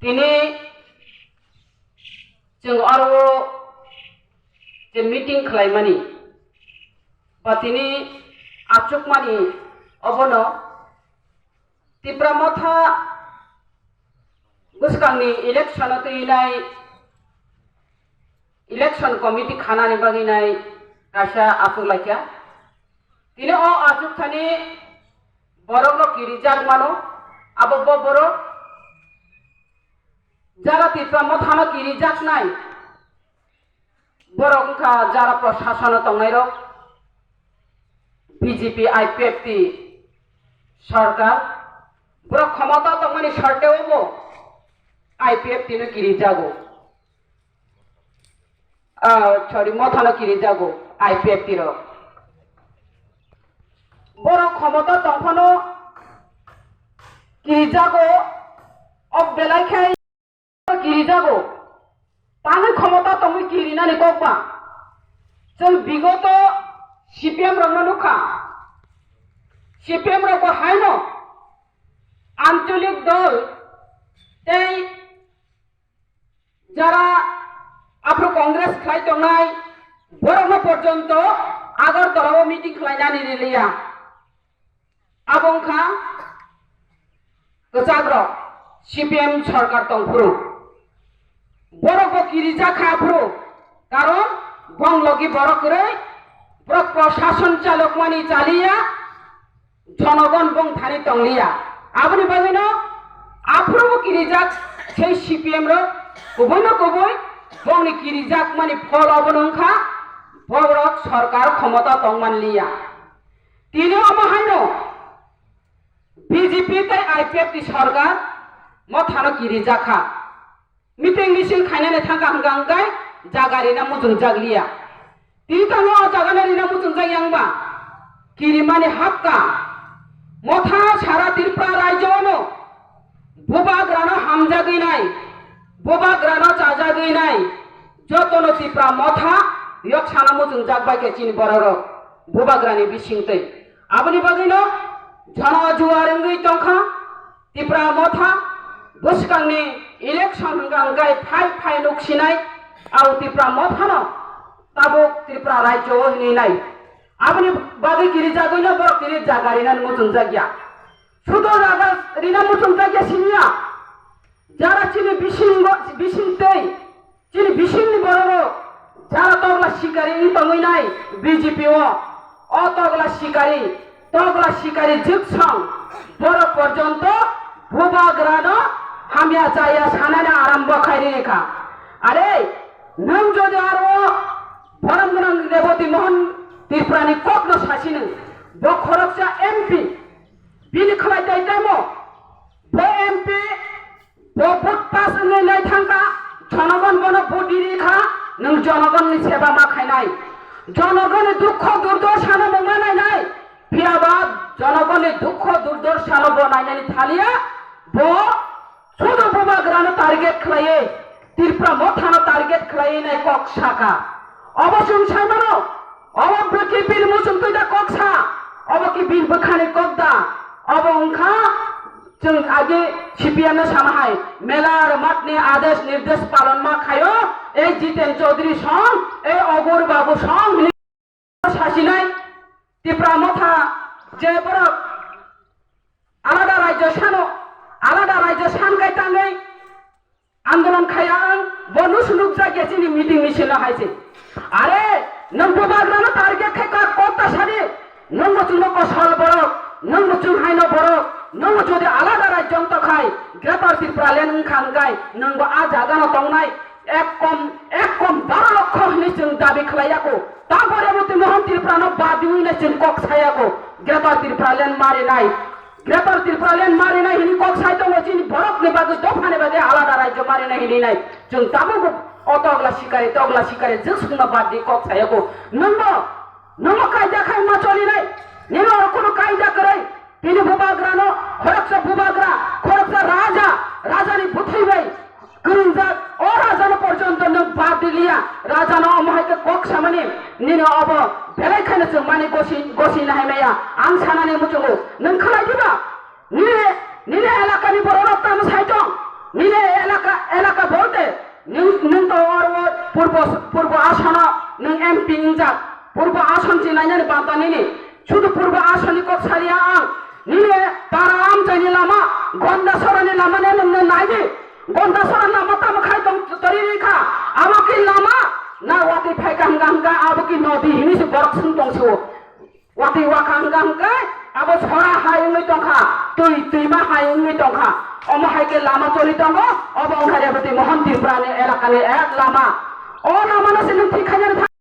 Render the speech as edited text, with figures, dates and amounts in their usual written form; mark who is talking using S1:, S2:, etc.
S1: তিনি जों आरो जे मिटिं खालामनानै बा তিনি आचुकमानि अबनो तिप्रा मथा बुसकांनि इलेक्शन तैनाय इलेक्शन कमिटी खानानि बागिनाय काशा आचुकलायखा তিনি अ आचुकथानि बरगलो किरिजाक मानो आबो बरो যারা তিপ্রা মথানো কিরিজাক নাই বরংখা যারা প্রশাসন তংনাইর বিজেপি আইপিএফটি সরকার বড় ক্ষমতা তংমানি সরতেও আইপিএফটি নো কিরিজাগো সরি মথানো কিরিজাগো আইপিএফটি র বড় ক্ষমতা তংফানো কিরিজাগো of বেলাইখাই kiri jago tangi khomota tongi kiri nani kokba जों बिगत CPM रंग नुखा CPM रंग हायनो आंचलिक दल এই যারা আফ্রো কংগ্রেস খাই তংনাই বরং পর্যন্ত আগরতলাও মিটিং খাইনানি রিলিয়া আবংখা গজাগ্র CPM সরকার তংফুরু বড় কিরিজা খাফ্রু কারণ বংলগি বড় করে প্রশাসন চালক মানি চালিয়া জনগণ বং থানি তংলিয়া আপনি বাগিনো আফ্রু কিরিজাক সেই CPM র কবইনো কবই বংনি কিরিজাক মানি ফল অবনংখা বড় সরকার ক্ষমতা তংমানলিয়া তিনি অমহাইনো বিজেপি তাই আইপিএফটি সরকার মথানো কিরিজাখা মিটিং মিছিল খাইনানে থাকা হাঙ্গাঙ্গাই জাগারিনা মুজুং জাগলিয়া তিতানো জাগানারিনা মুজুং জাইयांबा কিরিমানি হাক্কা মথা সারা ত্রিপুরা রাজ্যনো বোবাগ্রানো হামজাগিনাই বোবাগ্রানো চাজাগিনাই যতনো ত্রিপুরা মথা ইয়কসানা মুজুং জাগবাইকে চিনি বড়র বোবাগ্রানি বিসিংতै আপনি বাগিনো ঝনা जुवारेंगै तंखा ত্রিপুরা মথা बुसकांनि इलेक्शन गांगाय फाइ नुकसिनाय आउ त्रिपुरा मथानो ताबुक त्रिपुरा राज्य हिनाय आपनि बागै किरिजागैनो बर किरिजा गारिना मुजुं जागिया सुदो जागा रिना मुजुं जागिया सिनिया जारा चिनि बिसिंतै चिनि बिसिंनि बररो जारा तगला शिकारी तंगैनाय बीजेपी अ तगला शिकारी जिगसं बर पर्यन्त भूबाग्रानो हामिया जाया सानाने आरम्भ खायरि रेखा अरे नों जदि आरो भरम गोनां रेवती मोहन त्रिपुरानि ककनो सासिनो ब खरकसा एमपि बिनि खलायदाय दामो ब एमपि ब भोट पास नै थांगा जनगण बनो भोट दिरिखा नों जनगणनि सेवा मा खायनाय जनगणनि दुख दुर्दशानो मोंनाय नाय फियाबा जनगणनि दुख दुर्दशानो बनायनायनि थालिया ब सुदो बोबाग्रानो टार्गेट खलाये त्रिपुरा मथानो टार्गेट खलाये नाय कक्साका अबसुं साइमानो अबब्रकी बिल मुसुं तैदा कक्सा अबकी बिल बखाने कक्दा अबंखा जों आगे CPM सामाहाय मेलार मातने आदेश निर्देश पालन मा खायो ए जितेन चौधरी सं ए अगुर बाबू सं सासिनाय त्रिपुरा मथा जे बर आलादा राज्य सानगाय तांगै आंदोलन खायां बनु सुनुक जागे चिनि मिटिं मिছিল हायसे अरे नों बोबाग्रानो टार्गेट खायका कता सारि नों मचुं सल बरक नों मचुं हायनो बरक नों जदि आलादा राज्य तो खाय ग्रेटर त्रिपुरा लेन खांगाय नोंबो आ जागानो तंनाय एक कम 12 लक्ष हनि जों दाबि खालायाको तापरे मते मोहन त्रिपुरानो बादिउइना जों कक सायाको ग्रेटर त्रिपुरा लेन मारिनाय ग्रेटर त्रिपुरा लेन मारिनाय हिनि कक साय दङ चिनि बरकनि बागै दफानि बागै आलादा राज्य मारिनाय हिनिनाय जों ताबो अतगला शिकारी जसुंना बादि कक सायाको नंगो कायदा खाय मा चलिनाय निनो कोनो कायदा करै तिनि बोबाग्रानो खरकसा राजानि बुथैबाय गुरुंजा ओ राजानो पर्यन्त नों बाद दिलिया राजानो अमहायके कक सामानि निनो अब बेलायखायनो जों माने गसिनो हायमाया आं सानानै मुचुगो नों खालायदिबा निने एलाकानि बर' रक्तानो सायदं निने এলাকা বলতে নং তো পূর্ব আসন নং এমপি ইংজাক পূর্ব আসন চিনাইनानै बांतानिनि শুধু পূর্ব আসনি কক সারিয়া আং নিলে তারা আমচাইনি লামা গন্দাসরানি লামা নে নং নাইদি গন্দাসরানি লামা তাম খাই দং তরি রেখা আমাকে লামা না ওয়াতি ফাইকাম গামগা আবকি নদী হিনিস বরক সুন দংসো ওয়াতি ওয়াকাং গামগা আবো ছড়া হাইংনি দংখা তুইমা হাইংনি দংখা অমো হাইকে লামা চলি দङ অবং হারিয়াবতি মোহন দিপ্রানি এলাকানি এক লামা ও লামা না সিন ঠিক খাইনাनै